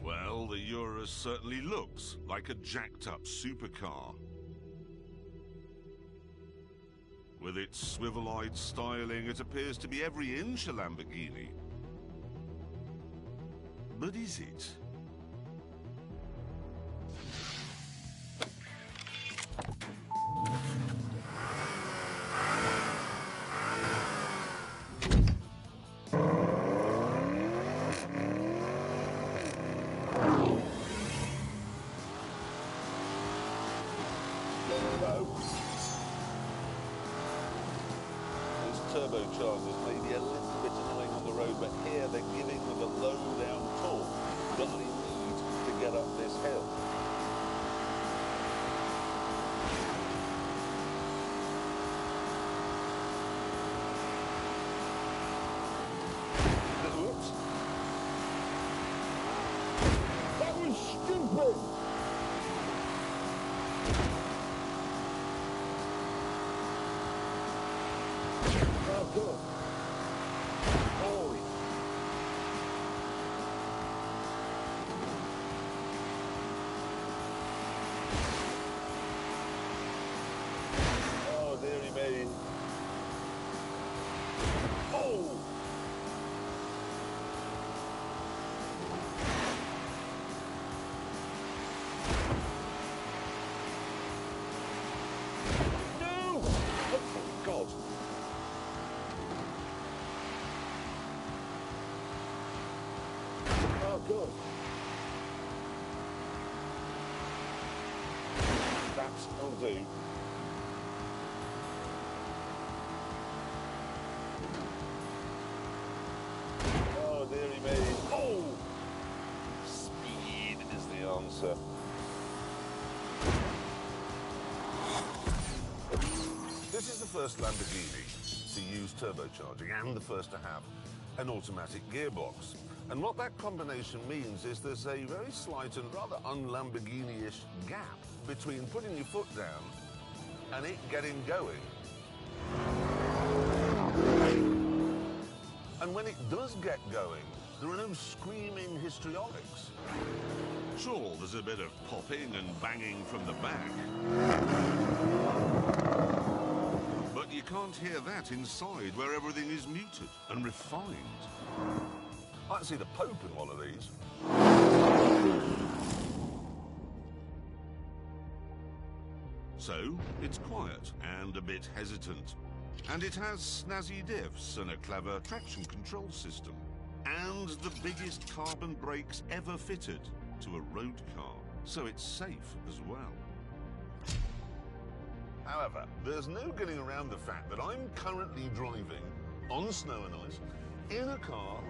Well, the Urus certainly looks like a jacked-up supercar. With its swivel-eyed styling, it appears to be every inch a Lamborghini. But is it? Turbochargers may be a little bit annoying on the road, but here they're giving them a low-down torque that they need to get up this hill. Oops. That was stupid! Good. Holy. Oh, dearie me. Oh! No! Oh, God. Oh, good. That'll do. Oh, dearie me. Oh! Speed is the answer. This is the first Lamborghini to use turbocharging and the first to have an automatic gearbox. And what that combination means is there's a very slight and rather un-Lamborghini-ish gap between putting your foot down and it getting going. And when it does get going, there are no screaming histrionics. Sure, there's a bit of popping and banging from the back. But you can't hear that inside, where everything is muted and refined. I'd see the Pope in one of these. So, it's quiet and a bit hesitant. And it has snazzy diffs and a clever traction control system. And the biggest carbon brakes ever fitted to a road car. So it's safe as well. However, there's no getting around the fact that I'm currently driving on snow and ice in a car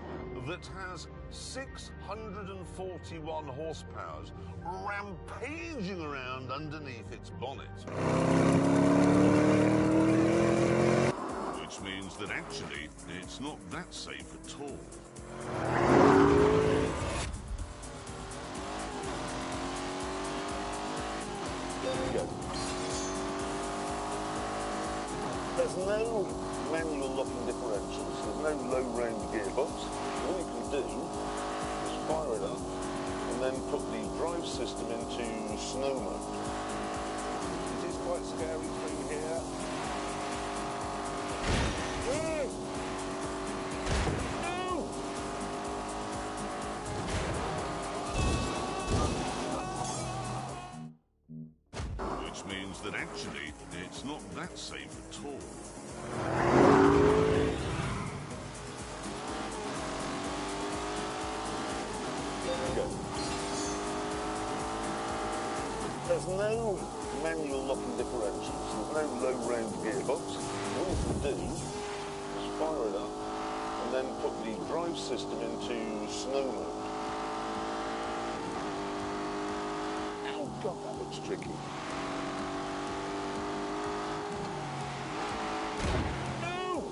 that has 641 horsepower rampaging around underneath its bonnet. Which means that actually, it's not that safe at all. There's no manual locking differentials, there's no low-range gearbox. All you can do is fire it up and then put the drive system into snow mode. It is quite scary through here. Which means that actually, it's not that safe at all. There's no manual locking differentials, there's no low-range gearbox. All you can do is fire it up and then put the drive system into snow mode. Oh God, that looks tricky. No!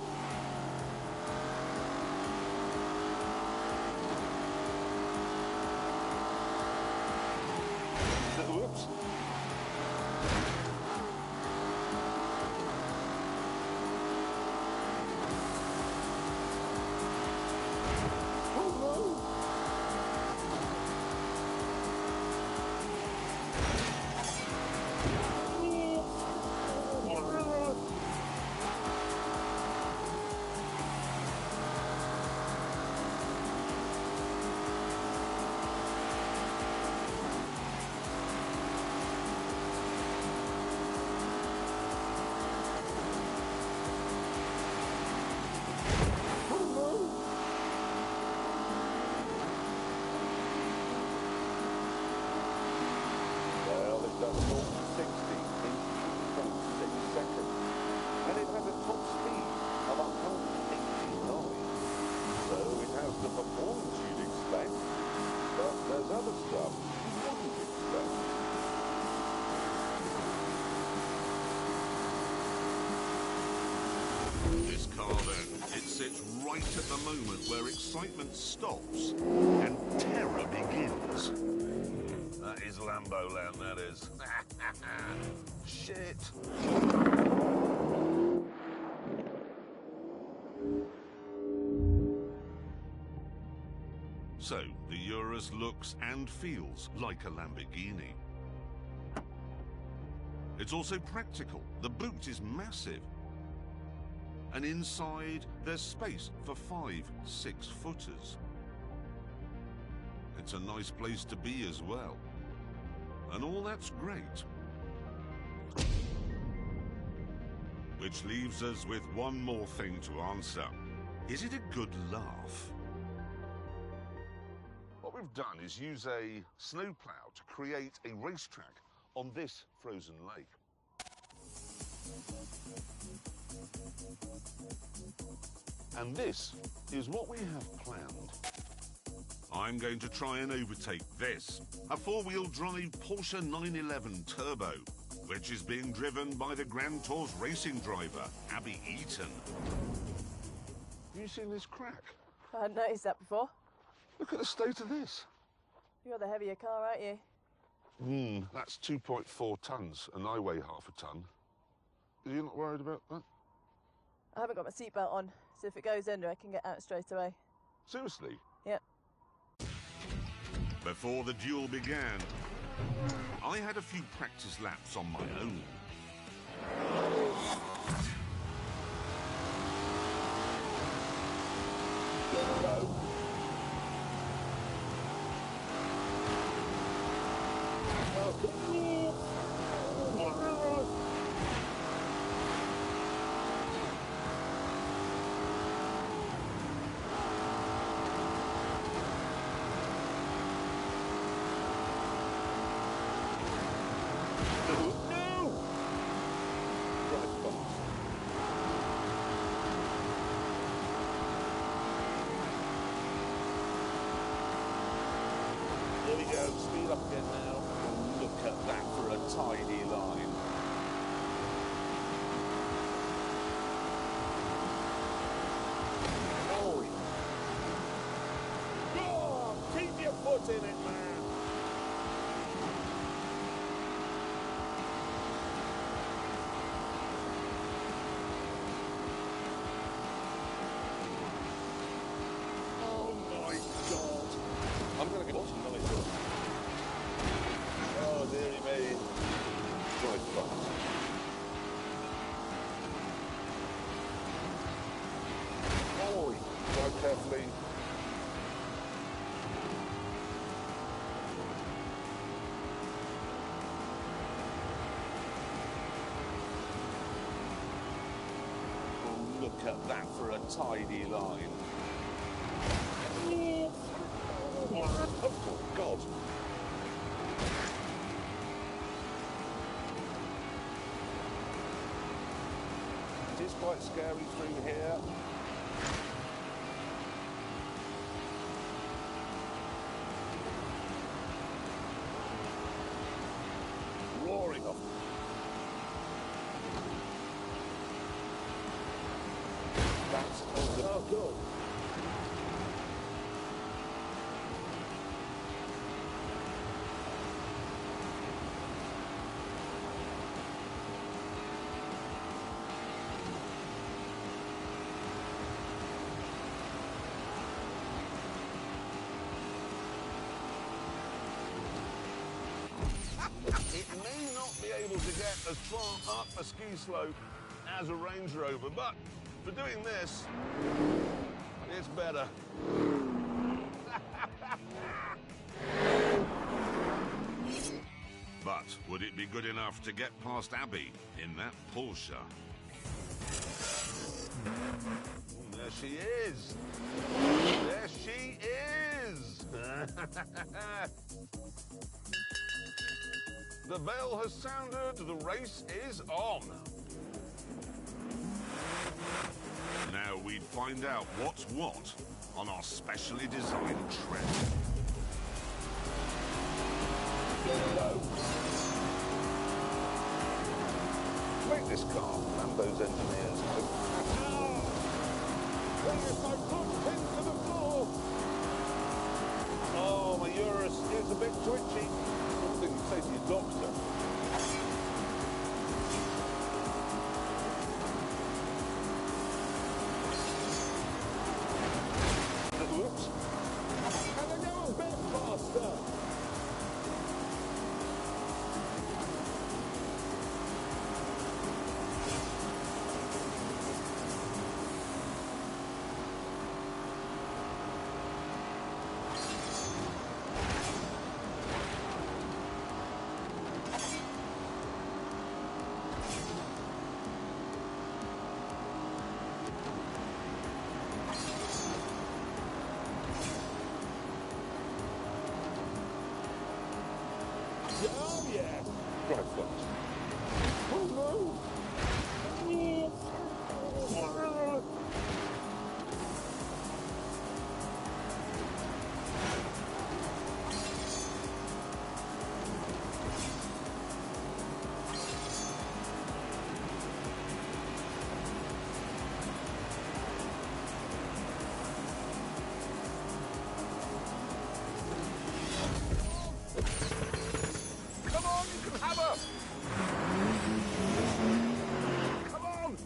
themselves. This car then, it sits right at the moment where excitement stops and terror begins. That is Lambo land, that is. Shit. So, the Urus looks and feels like a Lamborghini. It's also practical. The boot is massive. And inside, there's space for 5 6-footers. It's a nice place to be as well. And all that's great. Which leaves us with one more thing to answer. Is it a good laugh? What we've done is use a snowplow to create a racetrack on this frozen lake. And this is what we have planned. I'm going to try and overtake this, a four-wheel drive Porsche 911 Turbo, which is being driven by the Grand Tour's racing driver, Abby Eaton. Have you seen this crack? I hadn't noticed that before. Look at the state of this. You're the heavier car, aren't you? That's 2.4 tons, and I weigh half a ton. Are you not worried about that? I haven't got my seatbelt on, so if it goes under, I can get out straight away. Seriously? Yep. Before the duel began, I had a few practice laps on my own. Here we go, speed up again now. Look at that for a tidy line. Oh, keep your foot in it, man. Oh my God! I'm going to get some noise. Oh, dearie me. Right fast. Oh, drive carefully. Oh, look at that for a tidy line. Oh, my God. It is quite scary through here. Roaring off. That's oh, God. able to get as far up a ski slope as a Range Rover, but for doing this, it's better. But would it be good enough to get past Abby in that Porsche? There she is. There she is. The bell has sounded. The race is on. Now we'd find out what's what on our specially designed tread. Make this car, Lambo's engineers hope. There's my foot into the floor. Oh, my Urus is a bit twitchy. Something to say to your doctor. Oops. Can I go a bit faster? Oh, yeah. Drive fast. Oh, no. Come on, you can have her! Come on!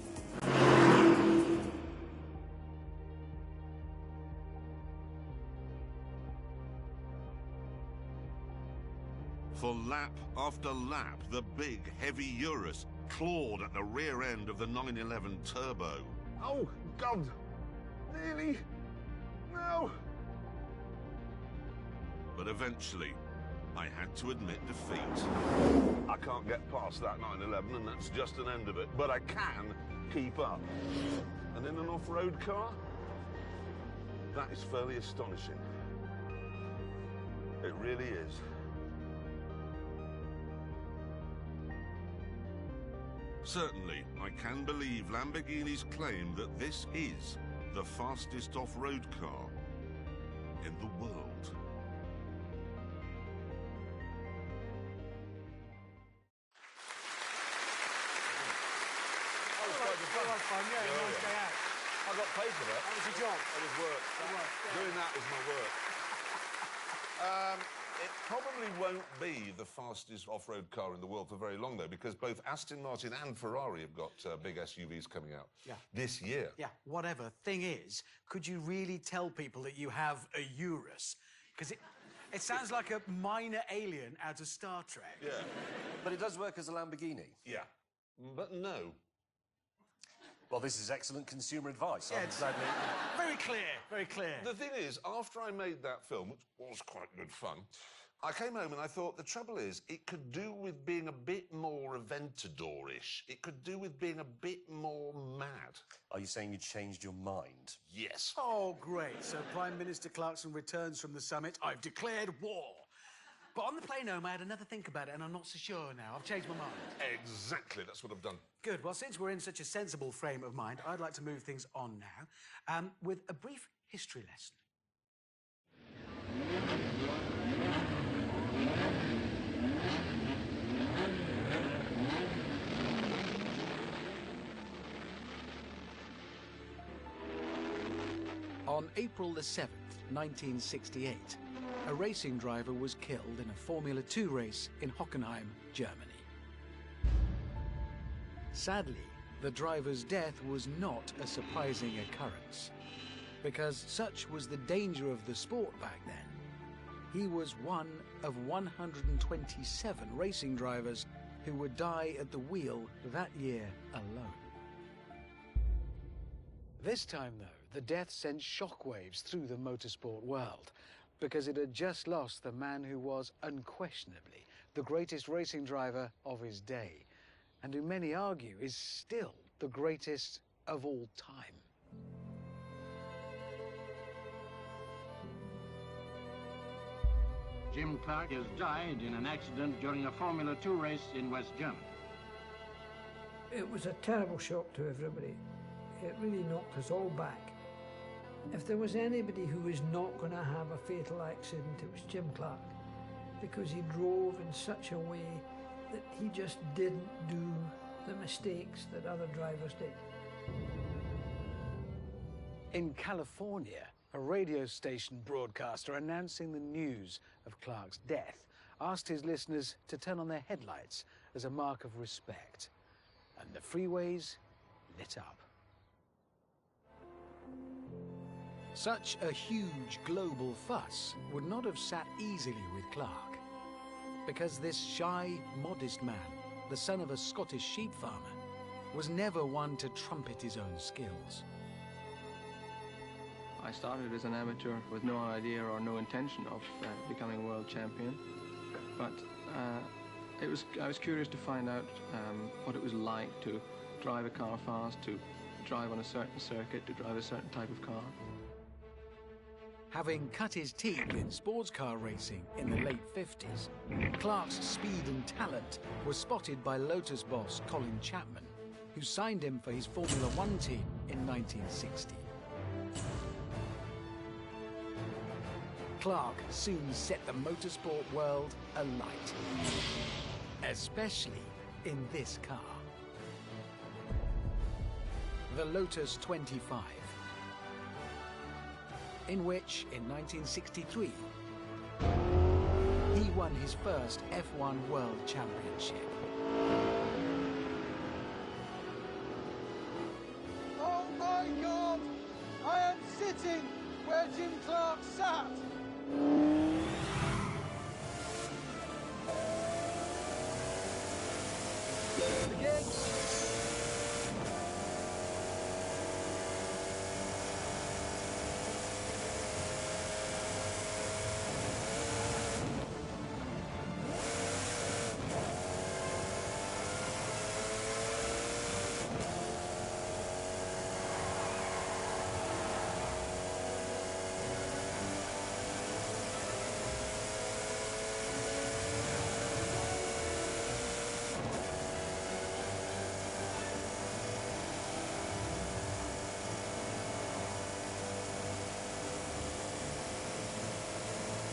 For lap after lap, the big, heavy Urus clawed at the rear end of the 911 Turbo. Oh, God! Really? No! But eventually, I had to admit defeat. I can't get past that 911, and that's just an end of it. But I can keep up. And in an off-road car, that is fairly astonishing. It really is. Certainly, I can believe Lamborghini's claim that this is the fastest off-road car in the world. That was fun, yeah, nice day out. I got paid for that. That was your job. That was work. Doing that was my work. It probably won't be the fastest off-road car in the world for very long, though, because both Aston Martin and Ferrari have got big SUVs coming out this year. Yeah, whatever. Thing is, could you really tell people that you have a Urus? Because it sounds like a minor alien out of Star Trek. Yeah. But it does work as a Lamborghini. Yeah. But no. Well, this is excellent consumer advice. Yeah, I'm it's glad that- very clear, very clear. The thing is, after I made that film, which was quite good fun, I came home and I thought the trouble is it could do with being a bit more Aventador-ish. It could do with being a bit more mad. Are you saying you changed your mind? Yes. Oh, great. So Prime Minister Clarkson returns from the summit. I've declared war. But on the plane home, I had another think about it, and I'm not so sure now. I've changed my mind. Exactly, that's what I've done. Good. Well, since we're in such a sensible frame of mind, I'd like to move things on now with a brief history lesson. On April the 7th, 1968, a racing driver was killed in a Formula 2 race in Hockenheim, Germany. Sadly, the driver's death was not a surprising occurrence, because such was the danger of the sport back then. He was one of 127 racing drivers who would die at the wheel that year alone. This time, though, the death sent shockwaves through the motorsport world, because it had just lost the man who was unquestionably the greatest racing driver of his day, and who many argue is still the greatest of all time. Jim Clark has died in an accident during a Formula 2 race in West Germany. It was a terrible shock to everybody. It really knocked us all back. If there was anybody who was not going to have a fatal accident, it was Jim Clark, because he drove in such a way that he just didn't do the mistakes that other drivers did. In California, a radio station broadcaster announcing the news of Clark's death asked his listeners to turn on their headlights as a mark of respect. And the freeways lit up. Such a huge global fuss would not have sat easily with Clark, because this shy, modest man, the son of a Scottish sheep farmer, was never one to trumpet his own skills. I started as an amateur with no idea or no intention of becoming world champion, but I was curious to find out what it was like to drive a car fast, to drive on a certain circuit, to drive a certain type of car. Having cut his teeth in sports car racing in the late 50s, Clark's speed and talent was spotted by Lotus boss Colin Chapman, who signed him for his Formula One team in 1960. Clark soon set the motorsport world alight, especially in this car. The Lotus 25, in which, in 1963, he won his first F1 World Championship. Oh my God! I am sitting where Jim Clark sat! Again!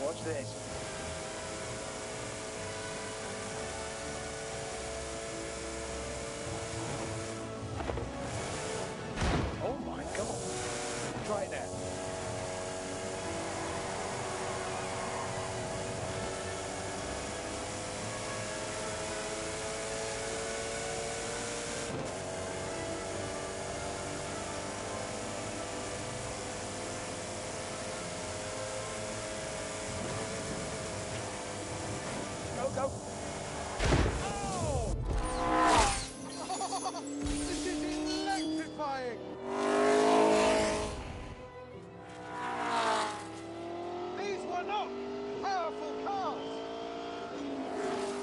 Watch this. Oh my God. Try it now. Go. Oh! This is electrifying! These were not powerful cars.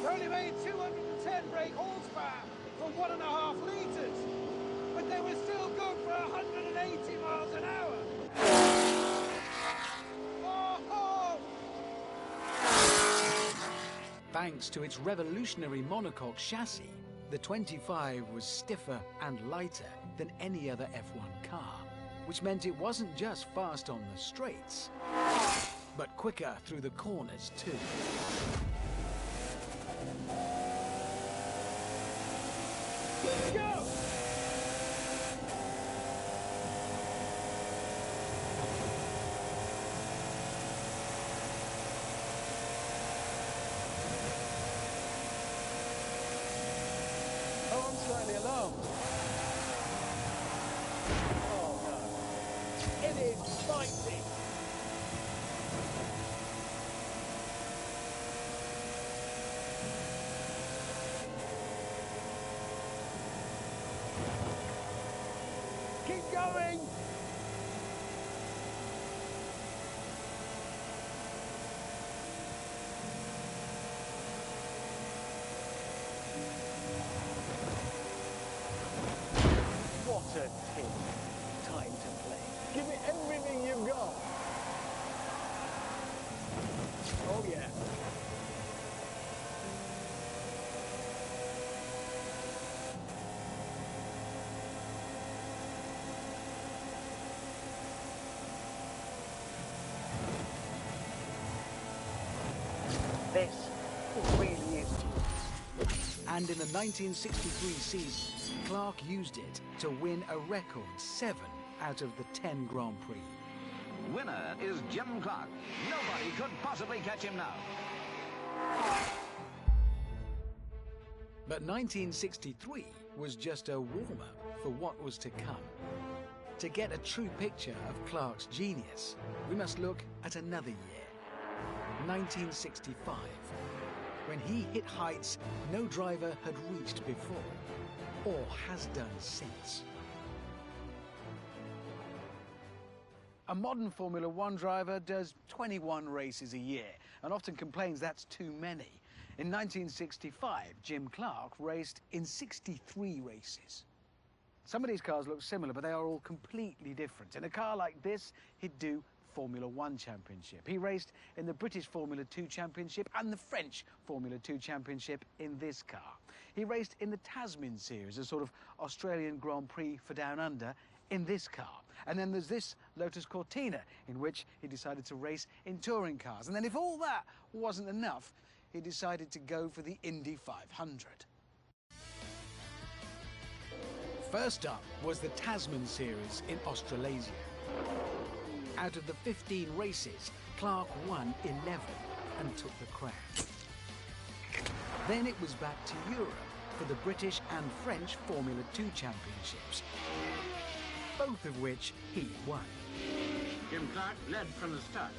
They only made 210 brake horsepower for 1.5 litres, but they were still good for 180 miles an hour. Thanks to its revolutionary monocoque chassis, the 25 was stiffer and lighter than any other F1 car, which meant it wasn't just fast on the straights, but quicker through the corners too. Go! Oh, I'm slightly alarmed. Oh no. It is spicy. this. It really is toys. And in the 1963 season, Clark used it to win a record 7 out of the 10 Grand Prix. Winner is Jim Clark. Nobody could possibly catch him now. But 1963 was just a warm-up for what was to come. To get a true picture of Clark's genius, we must look at another year, 1965, when he hit heights no driver had reached before, or has done since. A modern Formula One driver does 21 races a year and often complains that's too many. In 1965, Jim Clark raced in 63 races. Some of these cars look similar, but they are all completely different. In a car like this, he'd do Formula One Championship. He raced in the British Formula 2 Championship and the French Formula 2 Championship in this car. He raced in the Tasman Series, a sort of Australian Grand Prix for Down Under, in this car. And then there's this Lotus Cortina, in which he decided to race in touring cars. And then if all that wasn't enough, he decided to go for the Indy 500. First up was the Tasman Series in Australasia. Out of the 15 races, Clark won 11 and took the crown. Then it was back to Europe for the British and French Formula 2 Championships, both of which he won. Jim Clark led from the start.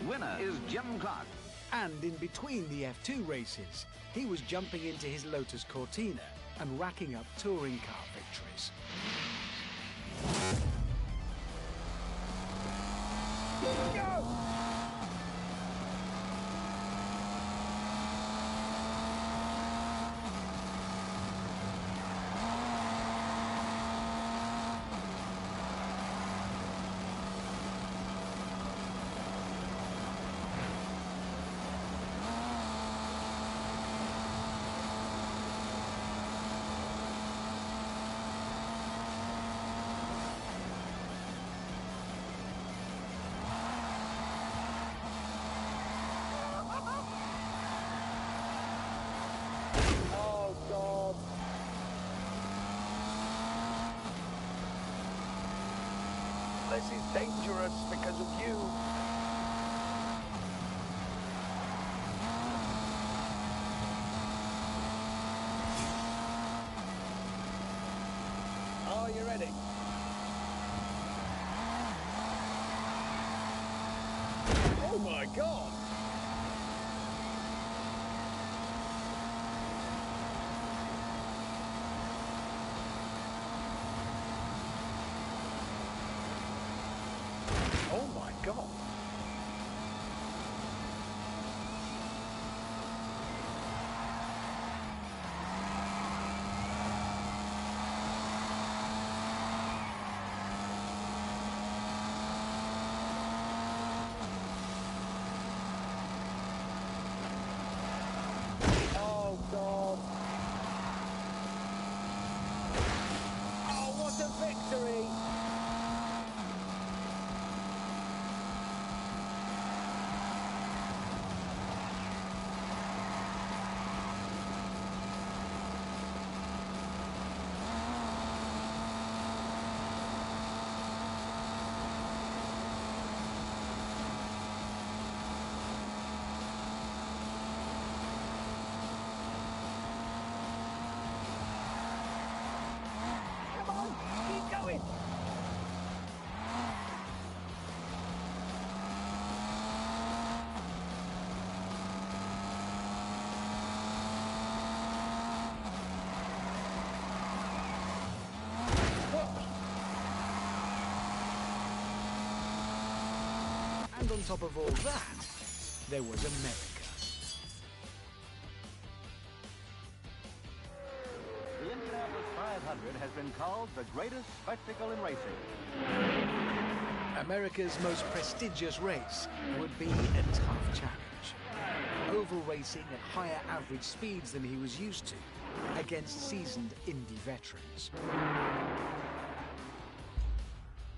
Winner is Jim Clark. And in between the F2 races, he was jumping into his Lotus Cortina and racking up touring car victories. Go! This is dangerous because of you. Are you ready? Oh my God! Oh my God! Oh, God. Oh, what a victory! Come on, keep going! And on top of all that, there was America. The Indianapolis 500 has been called the greatest spectacle in racing. America's most prestigious race would be a tough challenge. Oval racing at higher average speeds than he was used to against seasoned Indy veterans.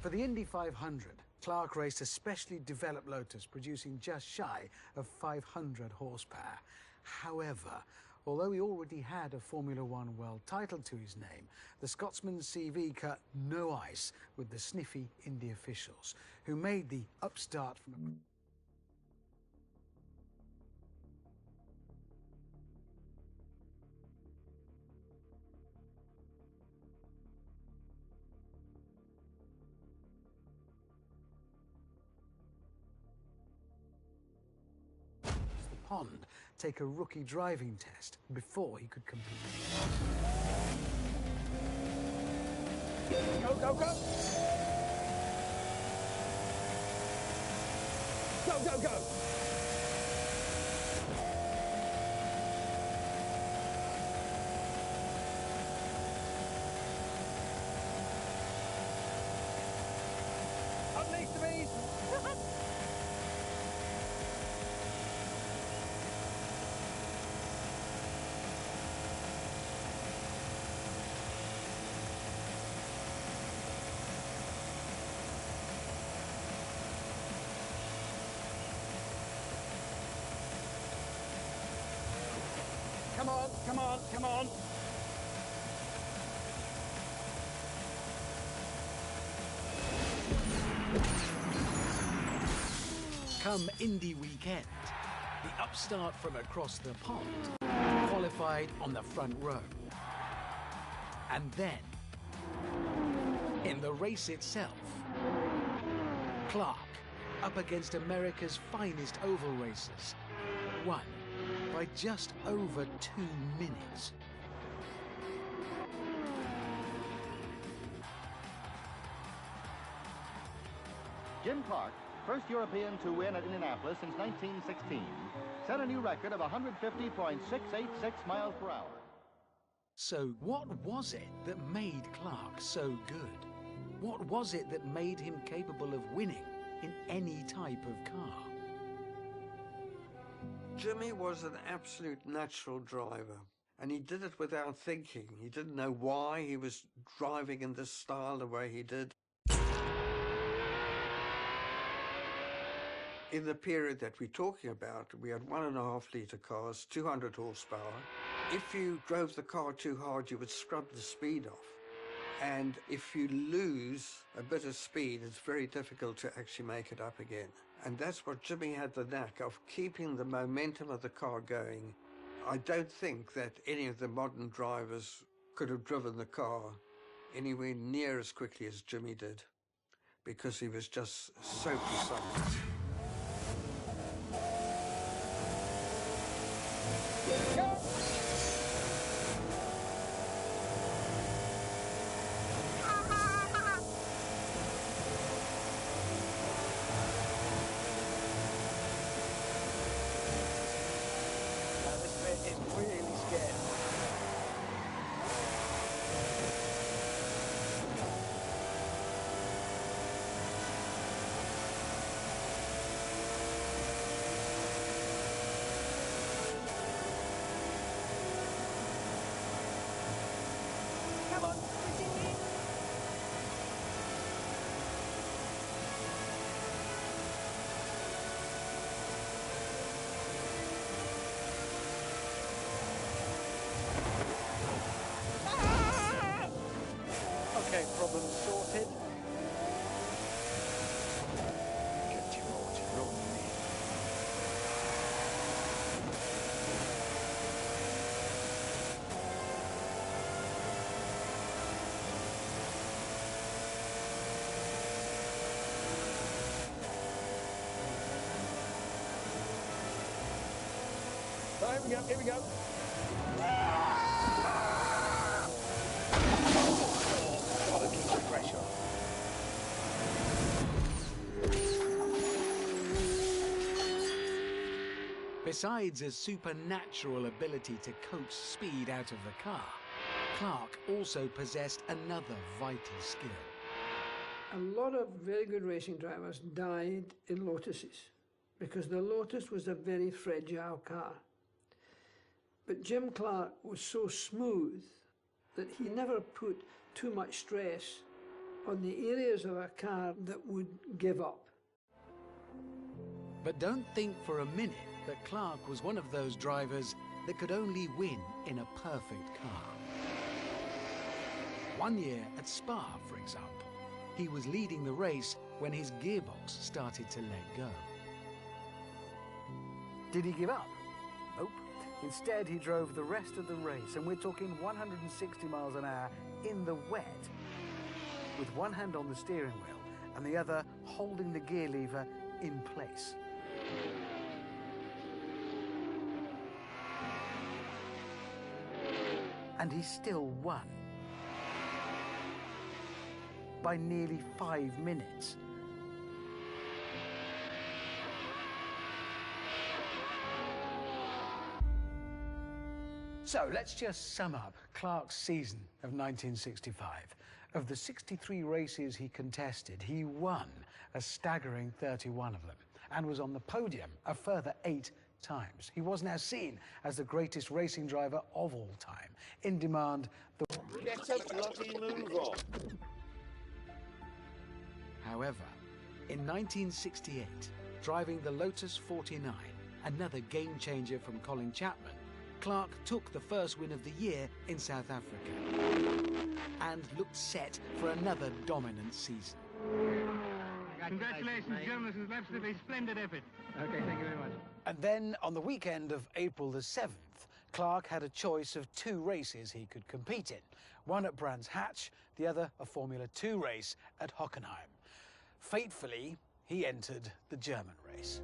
For the Indy 500, Clark raced a specially developed Lotus, producing just shy of 500 horsepower. However, although he already had a Formula One world title to his name, the Scotsman's CV cut no ice with the sniffy Indy officials, who made the upstart from pond take a rookie driving test before he could compete. Go, go, go! Go, go, go! Unleash the beast! Come on, come on, come on. Come Indy weekend, the upstart from across the pond qualified on the front row. And then, in the race itself, Clark, up against America's finest oval racers, won by just over 2 minutes. Jim Clark, first European to win at Indianapolis since 1916, set a new record of 150.686 miles per hour. So what was it that made Clark so good? What was it that made him capable of winning in any type of car? Jimmy was an absolute natural driver, and he did it without thinking. He didn't know why he was driving in this style the way he did. In the period that we're talking about, we had 1.5 litre cars, 200 horsepower. If you drove the car too hard, you would scrub the speed off. And if you lose a bit of speed, it's very difficult to actually make it up again. And that's what Jimmy had the knack of, keeping the momentum of the car going. I don't think that any of the modern drivers could have driven the car anywhere near as quickly as Jimmy did, because he was just so precise. Go! Okay, problem sorted. Get your motor rolling. Oh, here we go, here we go. Gotta keep the pressure. Besides a supernatural ability to coax speed out of the car, Clark also possessed another vital skill. A lot of very good racing drivers died in Lotuses because the Lotus was a very fragile car. But Jim Clark was so smooth that he never put too much stress on the areas of a car that would give up. But don't think for a minute that Clark was one of those drivers that could only win in a perfect car. One year at Spa, for example, he was leading the race when his gearbox started to let go. Did he give up? Nope. Instead, he drove the rest of the race, and we're talking 160 miles an hour in the wet, with one hand on the steering wheel and the other holding the gear lever in place. And he still won. By nearly 5 minutes. So let's just sum up Clark's season of 1965. Of the 63 races he contested, he won a staggering 31 of them and was on the podium a further 8 times. He was now seen as the greatest racing driver of all time, in demand. Get a bloody move on. However, in 1968, driving the Lotus 49, another game-changer from Colin Chapman, Clark took the first win of the year in South Africa and looked set for another dominant season. Congratulations, Jim. This is absolutely splendid effort. Okay, thank you very much. And then, on the weekend of April the 7th, Clark had a choice of 2 races he could compete in. One at Brands Hatch, the other a Formula 2 race at Hockenheim. Fatefully, he entered the German race.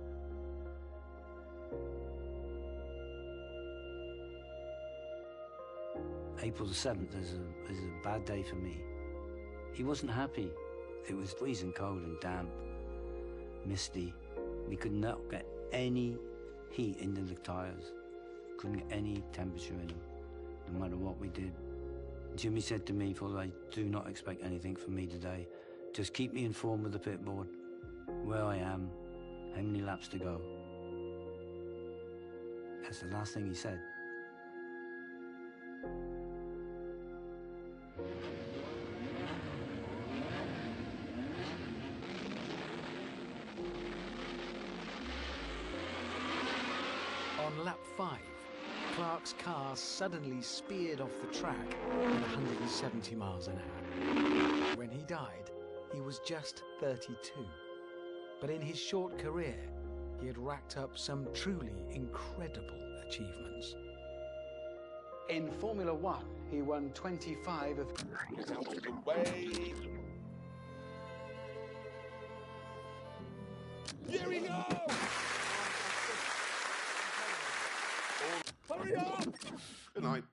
April the 7th is a bad day for me. He wasn't happy. It was freezing cold and damp, misty. We could not get any heat into the tyres. Couldn't get any temperature in them, no matter what we did. Jimmy said to me, "Father, do not expect anything from me today. Just keep me informed with the pit board, where I am, how many laps to go." That's the last thing he said. On lap 5, Clark's car suddenly speared off the track at 170 miles an hour. When he died, he was just 32. But in his short career, he had racked up some truly incredible achievements. In Formula 1, he won 25 of... Get out of the way! Here we go! Hurry up! Good night.